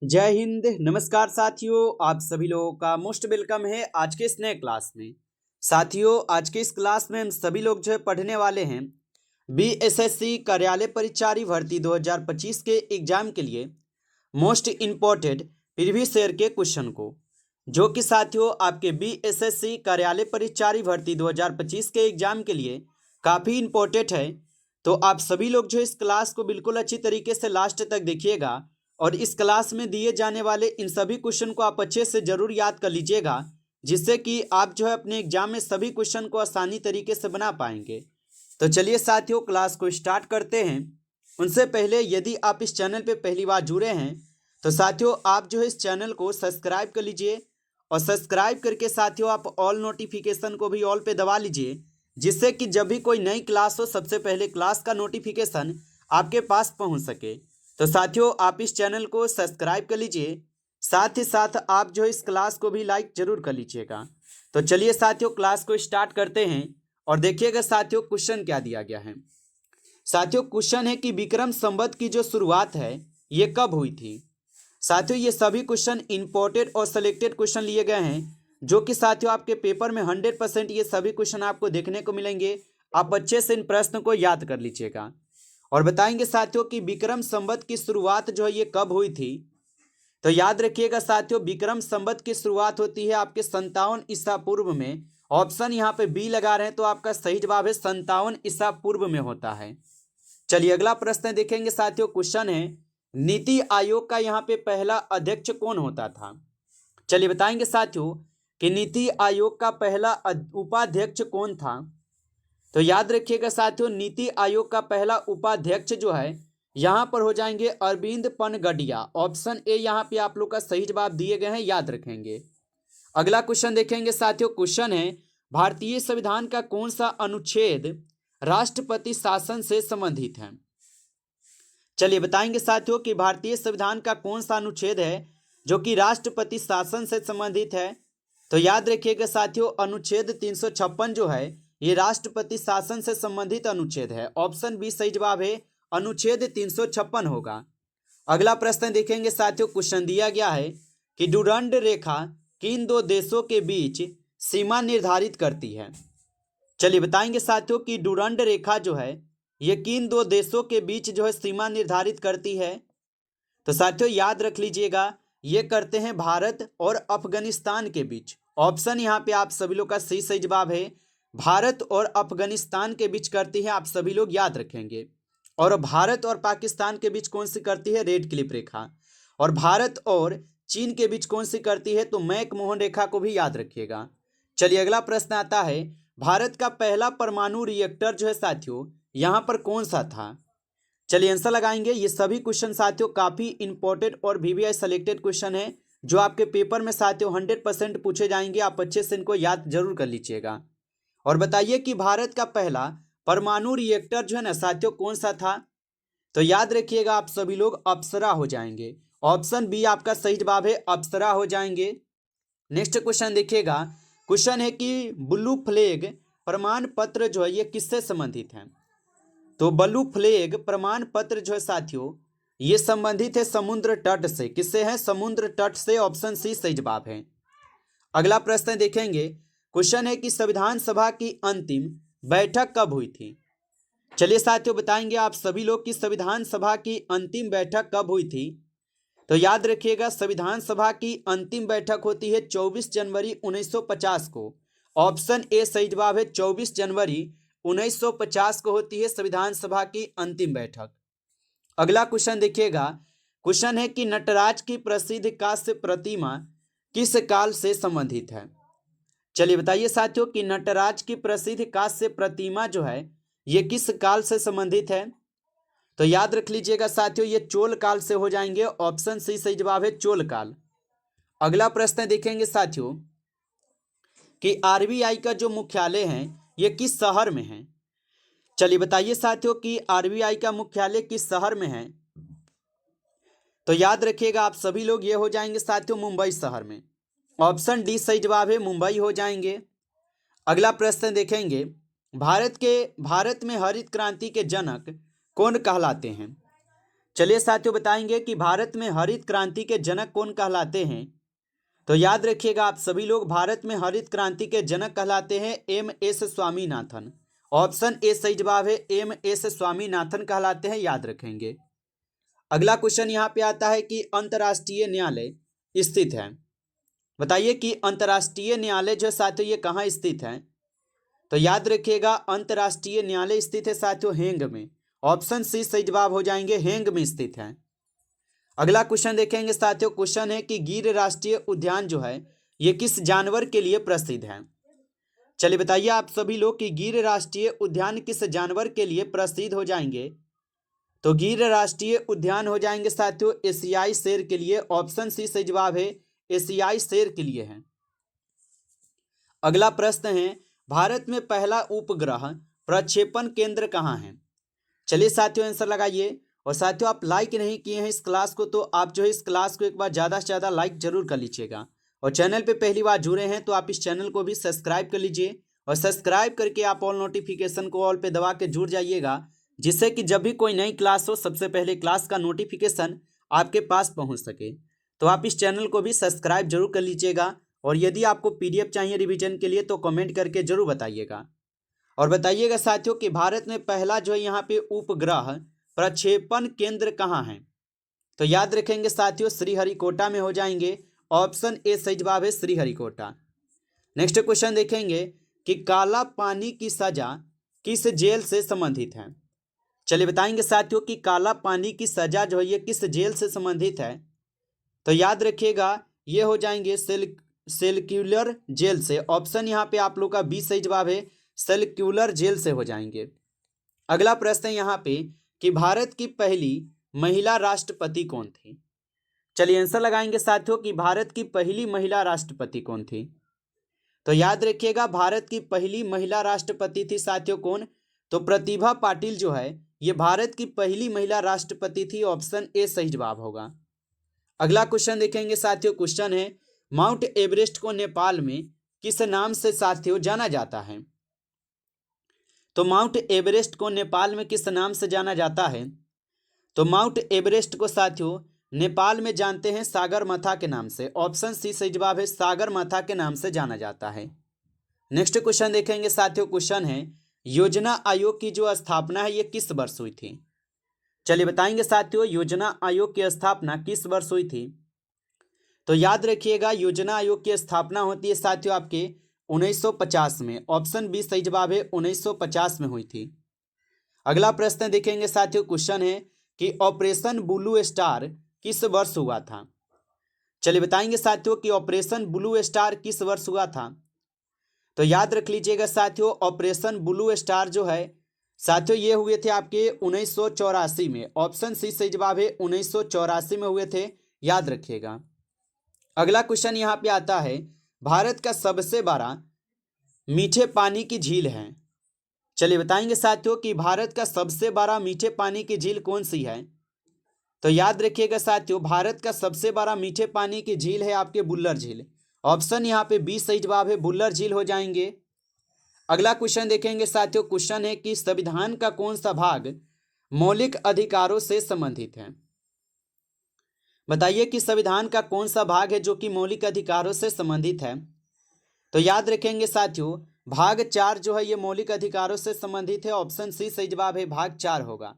जय हिंद। नमस्कार साथियों, आप सभी लोगों का मोस्ट वेलकम है आज के इस नए क्लास में। साथियों, आज के इस क्लास में हम सभी लोग जो है पढ़ने वाले हैं बीएसएससी कार्यालय परिचारी भर्ती 2025 के एग्जाम के लिए मोस्ट इम्पोर्टेंट प्रीवियस ईयर के क्वेश्चन को, जो कि साथियों आपके बीएसएससी कार्यालय परिचारी भर्ती 2025 के एग्जाम के लिए काफ़ी इम्पोर्टेंट है। तो आप सभी लोग जो इस क्लास को बिल्कुल अच्छी तरीके से लास्ट तक देखिएगा और इस क्लास में दिए जाने वाले इन सभी क्वेश्चन को आप अच्छे से जरूर याद कर लीजिएगा, जिससे कि आप जो है अपने एग्जाम में सभी क्वेश्चन को आसानी तरीके से बना पाएंगे। तो चलिए साथियों, क्लास को स्टार्ट करते हैं। उनसे पहले यदि आप इस चैनल पे पहली बार जुड़े हैं तो साथियों आप जो है इस चैनल को सब्सक्राइब कर लीजिए और सब्सक्राइब करके साथियों आप ऑल नोटिफिकेशन को भी ऑल पे दबा लीजिए, जिससे कि जब भी कोई नई क्लास हो सबसे पहले क्लास का नोटिफिकेशन आपके पास पहुंच सके। तो साथियों आप इस चैनल को सब्सक्राइब कर लीजिए, साथ ही साथ आप जो इस क्लास को भी लाइक जरूर कर लीजिएगा। तो चलिए साथियों क्लास को स्टार्ट करते हैं और देखिएगा साथियों क्वेश्चन क्या दिया गया है। साथियों क्वेश्चन है कि विक्रम संवत की जो शुरुआत है ये कब हुई थी। साथियों ये सभी क्वेश्चन इंपोर्टेड और सिलेक्टेड क्वेश्चन लिए गए हैं, जो कि साथियों आपके पेपर में 100% ये सभी क्वेश्चन आपको देखने को मिलेंगे। आप अच्छे से इन प्रश्न को याद कर लीजिएगा और बताएंगे साथियों कि विक्रम संवत की शुरुआत जो है ये कब हुई थी। तो याद रखिएगा साथियों, विक्रम संवत की शुरुआत होती है आपके 57 ईसा पूर्व में। ऑप्शन यहाँ पे बी लगा रहे हैं तो आपका सही जवाब है 57 ईसा पूर्व में होता है। चलिए अगला प्रश्न देखेंगे साथियों। क्वेश्चन है नीति आयोग का यहाँ पे पहला अध्यक्ष कौन होता था। चलिए बताएंगे साथियों कि नीति आयोग का पहला उपाध्यक्ष कौन था। तो याद रखिएगा साथियों, नीति आयोग का पहला उपाध्यक्ष जो है यहाँ पर हो जाएंगे अरविंद पनगडिया। ऑप्शन ए यहाँ पे आप लोग का सही जवाब दिए गए हैं, याद रखेंगे। अगला क्वेश्चन देखेंगे साथियों। क्वेश्चन है भारतीय संविधान का कौन सा अनुच्छेद राष्ट्रपति शासन से संबंधित है। चलिए बताएंगे साथियों कि भारतीय संविधान का कौन सा अनुच्छेद है जो कि राष्ट्रपति शासन से संबंधित है। तो याद रखिएगा साथियों अनुच्छेद 356 जो है ये राष्ट्रपति शासन से संबंधित अनुच्छेद है। ऑप्शन बी सही जवाब है, अनुच्छेद 356 होगा। अगला प्रश्न देखेंगे साथियों। क्वेश्चन दिया गया है कि डुरंड रेखा किन दो देशों के बीच सीमा निर्धारित करती है। चलिए बताएंगे साथियों कि डुरंड रेखा जो है ये किन दो देशों के बीच जो है सीमा निर्धारित करती है। तो साथियों याद रख लीजिएगा, ये करते हैं भारत और अफगानिस्तान के बीच। ऑप्शन यहाँ पे आप सभी लोग का सही सही जवाब है, भारत और अफगानिस्तान के बीच करती है, आप सभी लोग याद रखेंगे। और भारत और पाकिस्तान के बीच कौन सी करती है, रेड क्लिप रेखा। और भारत और चीन के बीच कौन सी करती है, तो मैकमोहन रेखा को भी याद रखिएगा। चलिए अगला प्रश्न आता है भारत का पहला परमाणु रिएक्टर जो है साथियों यहाँ पर कौन सा था। चलिए आंसर लगाएंगे। ये सभी क्वेश्चन साथियों काफी इंपॉर्टेंट और वीवीआई सेलेक्टेड क्वेश्चन है, जो आपके पेपर में साथियों 100% पूछे जाएंगे। आप अच्छे से इनको याद जरूर कर लीजिएगा और बताइए कि भारत का पहला परमाणु रिएक्टर जो है ना साथियों कौन सा था। तो याद रखिएगा आप सभी लोग अप्सरा हो जाएंगे। ऑप्शन बी आपका सही जवाब है, अप्सरा हो जाएंगे। नेक्स्ट क्वेश्चन देखिएगा। क्वेश्चन है कि ब्लू फ्लैग प्रमाण पत्र जो है ये किससे संबंधित है। तो ब्लू फ्लैग प्रमाण पत्र जो है साथियों ये संबंधित है समुद्र तट से। किससे है, समुद्र तट से। ऑप्शन सी सही जवाब है। अगला प्रश्न देखेंगे। क्वेश्चन है कि संविधान सभा की अंतिम बैठक कब हुई थी। चलिए साथियों बताएंगे आप सभी लोग कि संविधान सभा की अंतिम बैठक कब हुई थी। तो याद रखिएगा संविधान सभा की अंतिम बैठक होती है 24 जनवरी 1950 को। ऑप्शन ए सही जवाब है, 24 जनवरी 1950 को होती है संविधान सभा की अंतिम बैठक। अगला क्वेश्चन देखिएगा। क्वेश्चन है कि नटराज की प्रसिद्ध कांस्य प्रतिमा किस काल से संबंधित है। चलिए बताइए साथियों कि नटराज की प्रसिद्ध कांस्य प्रतिमा जो है ये किस काल से संबंधित है। तो याद रख लीजिएगा साथियों ये चोल काल से हो जाएंगे। ऑप्शन सी सही जवाब है, चोल काल। अगला प्रश्न देखेंगे साथियों कि आरबीआई का जो मुख्यालय है ये किस शहर में है। चलिए बताइए साथियों कि आरबीआई का मुख्यालय किस शहर में है। तो याद रखिएगा आप सभी लोग ये हो जाएंगे साथियों मुंबई शहर में। ऑप्शन डी सही जवाब है, मुंबई हो जाएंगे। अगला प्रश्न देखेंगे। भारत में हरित क्रांति के जनक कौन कहलाते हैं। चलिए साथियों बताएंगे कि भारत में हरित क्रांति के जनक कौन कहलाते हैं। तो याद रखिएगा आप सभी लोग, भारत में हरित क्रांति के जनक कहलाते हैं एम.एस. स्वामीनाथन। ऑप्शन ए सही जवाब है, एम.एस. स्वामीनाथन कहलाते हैं, याद रखेंगे। अगला क्वेश्चन यहाँ पे आता है कि अंतर्राष्ट्रीय न्यायालय स्थित है। बताइए कि अंतर्राष्ट्रीय न्यायालय जो साथियों ये कहाँ स्थित है। तो याद रखिएगा अंतर्राष्ट्रीय न्यायालय स्थित है साथियों हेंग में। ऑप्शन सी सही जवाब हो जाएंगे, हेंग में स्थित है। अगला क्वेश्चन देखेंगे साथियों, क्वेश्चन है कि गिर राष्ट्रीय उद्यान जो है ये किस जानवर के लिए प्रसिद्ध है। चलिए बताइए आप सभी लोग कि गिर राष्ट्रीय उद्यान किस जानवर के लिए प्रसिद्ध हो जाएंगे। तो गिर राष्ट्रीय उद्यान हो जाएंगे साथियों एशियाई शेर के लिए। ऑप्शन सी सही जवाब है, एशियाई शेर के लिए है। अगला प्रश्न है, भारत में पहला उपग्रह प्रक्षेपण केंद्र कहाँ है। चलिए साथियों आंसर लगाइए। और साथियों आप लाइक नहीं किए हैं इस क्लास को, तो आप जो है इस क्लास को एक बार ज़्यादा से ज़्यादा लाइक जरूर कर लीजिएगा। और चैनल पे पहली बार जुड़े हैं तो आप इस चैनल को भी सब्सक्राइब कर लीजिए। और सब्सक्राइब करके आप ऑल नोटिफिकेशन को ऑल पे दबा के जुड़ जाइएगा, जिससे कि जब भी कोई नई क्लास हो सबसे पहले क्लास का नोटिफिकेशन आपके पास पहुँच सके। तो आप इस चैनल को भी सब्सक्राइब जरूर कर लीजिएगा। और यदि आपको PDF चाहिए रिविजन के लिए तो कमेंट करके जरूर बताइएगा। और बताइएगा साथियों कि भारत में पहला जो है यहाँ पे उपग्रह प्रक्षेपण केंद्र कहाँ है। तो याद रखेंगे साथियों श्रीहरिकोटा में हो जाएंगे। ऑप्शन ए सही जवाब है, श्रीहरिकोटा। नेक्स्ट क्वेश्चन देखेंगे कि काला पानी की सजा किस जेल से संबंधित है। चलिए बताएंगे साथियों कि काला पानी की सजा जो है ये किस जेल से संबंधित है। तो याद रखिएगा ये हो जाएंगे सेल्क्युलर जेल से। ऑप्शन यहाँ पे आप लोग का बी सही जवाब है, सेल्क्युलर जेल से हो जाएंगे। अगला प्रश्न है यहाँ पे कि भारत की पहली महिला राष्ट्रपति कौन थी। चलिए आंसर लगाएंगे साथियों कि भारत की पहली महिला राष्ट्रपति कौन थी। तो याद रखिएगा भारत की पहली महिला राष्ट्रपति थी साथियों कौन, तो प्रतिभा पाटिल जो है ये भारत की पहली महिला राष्ट्रपति थी। ऑप्शन ए सही जवाब होगा। अगला क्वेश्चन देखेंगे साथियों, क्वेश्चन है माउंट एवरेस्ट को नेपाल में किस नाम से साथियों जाना जाता है। तो माउंट एवरेस्ट को नेपाल में किस नाम से जाना जाता है। तो माउंट एवरेस्ट को साथियों नेपाल में जानते हैं सागरमाथा के नाम से। ऑप्शन सी सही जवाब है, सागरमाथा के नाम से जाना जाता है। नेक्स्ट क्वेश्चन देखेंगे साथियों, क्वेश्चन है योजना आयोग की जो स्थापना है ये किस वर्ष हुई थी। चलिए बताएंगे साथियों योजना आयोग की स्थापना किस वर्ष हुई थी। तो याद रखिएगा योजना आयोग की स्थापना होती है साथियों आपके 1950 में। ऑप्शन बी सही जवाब है, 1950 में हुई थी। अगला प्रश्न देखेंगे साथियों, क्वेश्चन है कि ऑपरेशन ब्लू स्टार किस वर्ष हुआ था। चलिए बताएंगे साथियों कि ऑपरेशन ब्लू स्टार किस वर्ष हुआ था। तो याद रख लीजिएगा साथियों ऑपरेशन ब्लू स्टार जो है साथियों ये हुए थे आपके 1984 में। ऑप्शन सी सही जवाब है, 1984 में हुए थे, याद रखिएगा। अगला क्वेश्चन यहाँ पे आता है भारत का सबसे बड़ा मीठे पानी की झील है। चलिए बताएंगे साथियों कि भारत का सबसे बड़ा मीठे पानी की झील कौन सी है। तो याद रखिएगा साथियों भारत का सबसे बड़ा मीठे पानी की झील है आपके बुल्लर झील। ऑप्शन यहाँ पे बी सही जवाब है, बुल्लर झील हो जाएंगे। अगला क्वेश्चन देखेंगे साथियों, क्वेश्चन है कि संविधान का कौन सा भाग मौलिक अधिकारों से संबंधित है। बताइए कि संविधान का कौन सा भाग है जो कि मौलिक अधिकारों से संबंधित है। तो याद रखेंगे साथियों भाग 4 जो है ये मौलिक अधिकारों से संबंधित है। ऑप्शन सी सही जवाब है, भाग 4 होगा।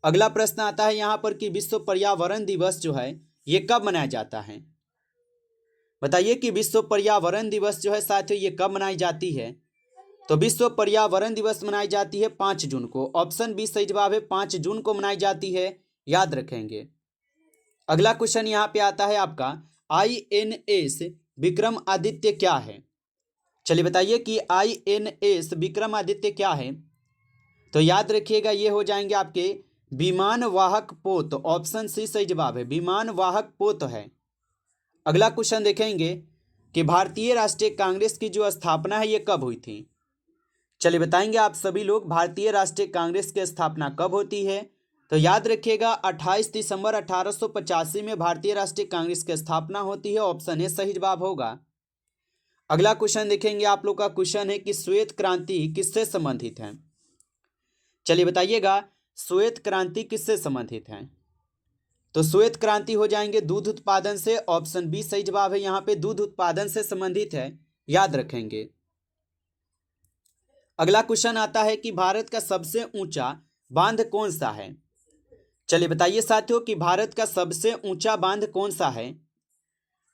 अगला प्रश्न आता है यहाँ पर कि विश्व पर्यावरण दिवस जो है ये कब मनाया जाता है। बताइए कि विश्व पर्यावरण दिवस जो है साथियों ये कब मनाई जाती है। तो विश्व पर्यावरण दिवस मनाई जाती है 5 जून को। ऑप्शन बी सही जवाब है, 5 जून को मनाई जाती है, याद रखेंगे। अगला क्वेश्चन यहाँ पे आता है आपका INS विक्रमादित्य क्या है। चलिए बताइए कि INS विक्रमादित्य क्या है। तो याद रखिएगा ये हो जाएंगे आपके विमान वाहक पोत। ऑप्शन सी सही जवाब है, विमान वाहक पोत है। अगला क्वेश्चन देखेंगे कि भारतीय राष्ट्रीय कांग्रेस की जो स्थापना है ये कब हुई थी। चलिए बताएंगे आप सभी लोग भारतीय राष्ट्रीय कांग्रेस की स्थापना कब होती है। तो याद रखिएगा 28 दिसंबर 1885 में भारतीय राष्ट्रीय कांग्रेस की स्थापना होती है। ऑप्शन ए सही जवाब होगा। अगला क्वेश्चन देखेंगे आप लोग का क्वेश्चन है कि श्वेत क्रांति किससे संबंधित है। चलिए बताइएगा श्वेत क्रांति किससे संबंधित है? तो श्वेत क्रांति हो जाएंगे दूध उत्पादन से। ऑप्शन बी सही जवाब है, यहाँ पे दूध उत्पादन से संबंधित है, याद रखेंगे। अगला क्वेश्चन आता है कि भारत का सबसे ऊंचा बांध कौन सा है? चलिए बताइए साथियों कि भारत का सबसे ऊंचा बांध कौन सा है?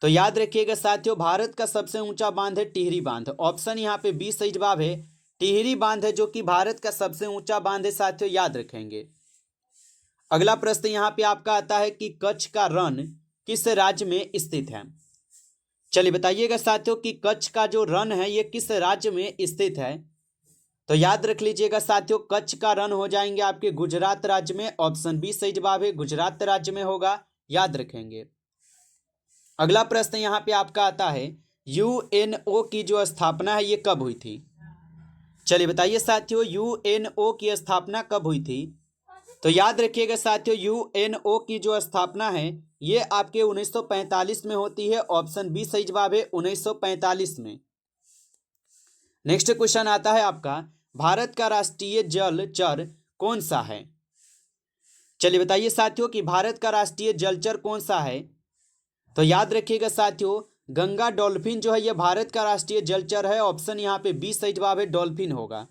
तो याद रखिएगा साथियों, भारत का सबसे ऊंचा बांध है टिहरी बांध। ऑप्शन यहाँ पे बी सही जवाब है, टिहरी बांध है जो कि भारत का सबसे ऊंचा बांध है साथियों, याद रखेंगे। अगला प्रश्न यहाँ पे आपका आता है कि कच्छ का रण किस राज्य में स्थित है? चलिए बताइएगा साथियों कि कच्छ का जो रण है ये किस राज्य में स्थित है? तो याद रख लीजिएगा साथियों, कच्छ का रण हो जाएंगे आपके गुजरात राज्य में। ऑप्शन बी सही जवाब है, गुजरात राज्य में होगा, याद रखेंगे। अगला प्रश्न यहाँ पे आपका आता है यूएनओ की जो स्थापना है ये कब हुई थी? चलिए बताइए साथियों, यूएनओ की स्थापना कब हुई थी? तो याद रखिएगा साथियों, यूएनओ की जो स्थापना है ये आपके 1945 में होती है। ऑप्शन बी सही जवाब है, 1945 में। नेक्स्ट क्वेश्चन आता है आपका, भारत का राष्ट्रीय जलचर कौन सा है? चलिए बताइए साथियों कि भारत का राष्ट्रीय जलचर कौन सा है? तो याद रखिएगा साथियों, गंगा डॉल्फिन जो है यह भारत का राष्ट्रीय जलचर है। ऑप्शन यहाँ पे बी सही जवाब है, डॉल्फिन होगा।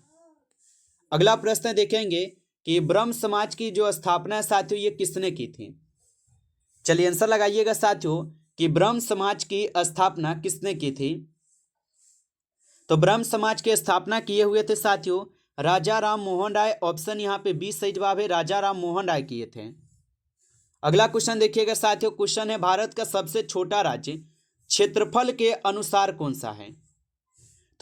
अगला प्रश्न देखेंगे कि ब्रह्म समाज की जो स्थापना है साथियों ये किसने की थी? चलिए आंसर लगाइएगा साथियों कि ब्रह्म समाज की स्थापना किसने की थी? तो ब्रह्म समाज की स्थापना किए हुए थे साथियों राजा राम मोहन राय। ऑप्शन यहाँ पे बी सही जवाब है, राजा राम मोहन राय किए थे। अगला क्वेश्चन देखिएगा साथियों, क्वेश्चन है भारत का सबसे छोटा राज्य क्षेत्रफल के अनुसार कौन सा है?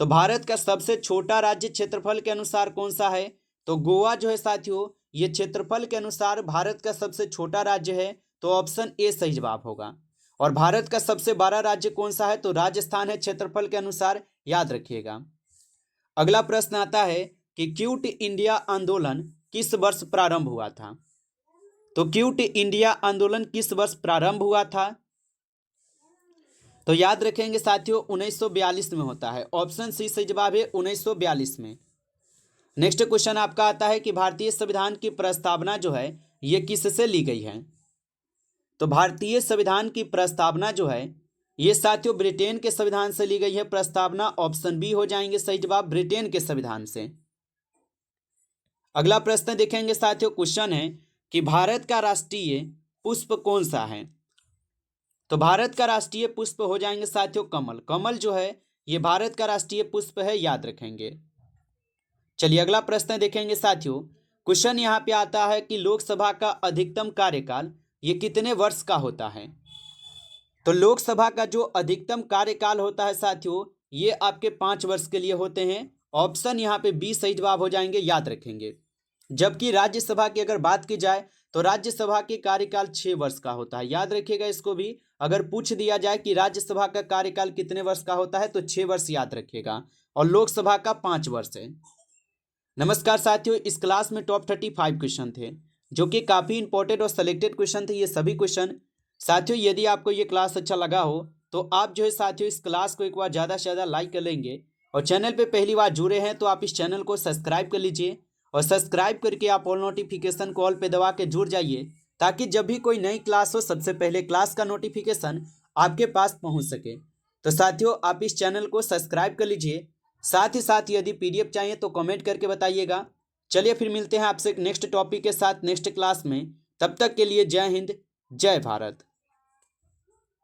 तो भारत का सबसे छोटा राज्य क्षेत्रफल के अनुसार कौन सा है? तो गोवा जो है साथियों ये क्षेत्रफल के अनुसार भारत का सबसे छोटा राज्य है, तो ऑप्शन ए सही जवाब होगा। और भारत का सबसे बड़ा राज्य कौन सा है? तो राजस्थान है क्षेत्रफल के अनुसार, याद रखिएगा। अगला प्रश्न आता है कि क्विट इंडिया आंदोलन किस वर्ष प्रारंभ हुआ था? तो क्विट इंडिया आंदोलन किस वर्ष प्रारंभ हुआ था? तो याद रखेंगे साथियों 1942 में होता है। ऑप्शन सी सही जवाब है, 1942 में। नेक्स्ट क्वेश्चन आपका आता है कि भारतीय संविधान की प्रस्तावना जो है ये किससे ली गई है? तो भारतीय संविधान की प्रस्तावना जो है ये साथियों ब्रिटेन के संविधान से ली गई है प्रस्तावना। ऑप्शन बी हो जाएंगे सही जवाब, ब्रिटेन के संविधान से। अगला प्रश्न देखेंगे साथियों, क्वेश्चन है कि भारत का राष्ट्रीय पुष्प कौन सा है? तो भारत का राष्ट्रीय पुष्प हो जाएंगे साथियों कमल। कमल जो है ये भारत का राष्ट्रीय पुष्प है, याद रखेंगे। चलिए अगला प्रश्न देखेंगे साथियों, क्वेश्चन यहाँ पे आता है कि लोकसभा का अधिकतम कार्यकाल ये कितने वर्ष का होता है? तो लोकसभा का जो अधिकतम कार्यकाल होता है साथियों ये आपके 5 वर्ष के लिए होते हैं। ऑप्शन यहाँ पे बी सही जवाब हो जाएंगे, याद रखेंगे। जबकि राज्यसभा की अगर बात की जाए तो राज्यसभा के कार्यकाल 6 वर्ष का होता है, याद रखिएगा इसको भी। अगर पूछ दिया जाए कि राज्यसभा का कार्यकाल कितने वर्ष का होता है तो 6 वर्ष याद रखिएगा, और लोकसभा का 5 वर्ष है। नमस्कार साथियों, इस क्लास में टॉप 35 क्वेश्चन थे जो कि काफ़ी इंपॉर्टेंट और सेलेक्टेड क्वेश्चन थे। ये सभी क्वेश्चन साथियों यदि आपको ये क्लास अच्छा लगा हो तो आप जो है साथियों इस क्लास को एक बार ज़्यादा से ज़्यादा लाइक कर लेंगे, और चैनल पे पहली बार जुड़े हैं तो आप इस चैनल को सब्सक्राइब कर लीजिए, और सब्सक्राइब करके आप ऑल नोटिफिकेशन को ऑल पे दबा के जुड़ जाइए, ताकि जब भी कोई नई क्लास हो सबसे पहले क्लास का नोटिफिकेशन आपके पास पहुंच सके। तो साथियों आप इस चैनल को सब्सक्राइब कर लीजिए, साथ ही साथ यदि पीडीएफ चाहिए तो कमेंट करके बताइएगा। चलिए फिर मिलते हैं आपसे नेक्स्ट टॉपिक के साथ नेक्स्ट क्लास में, तब तक के लिए जय हिंद जय भारत।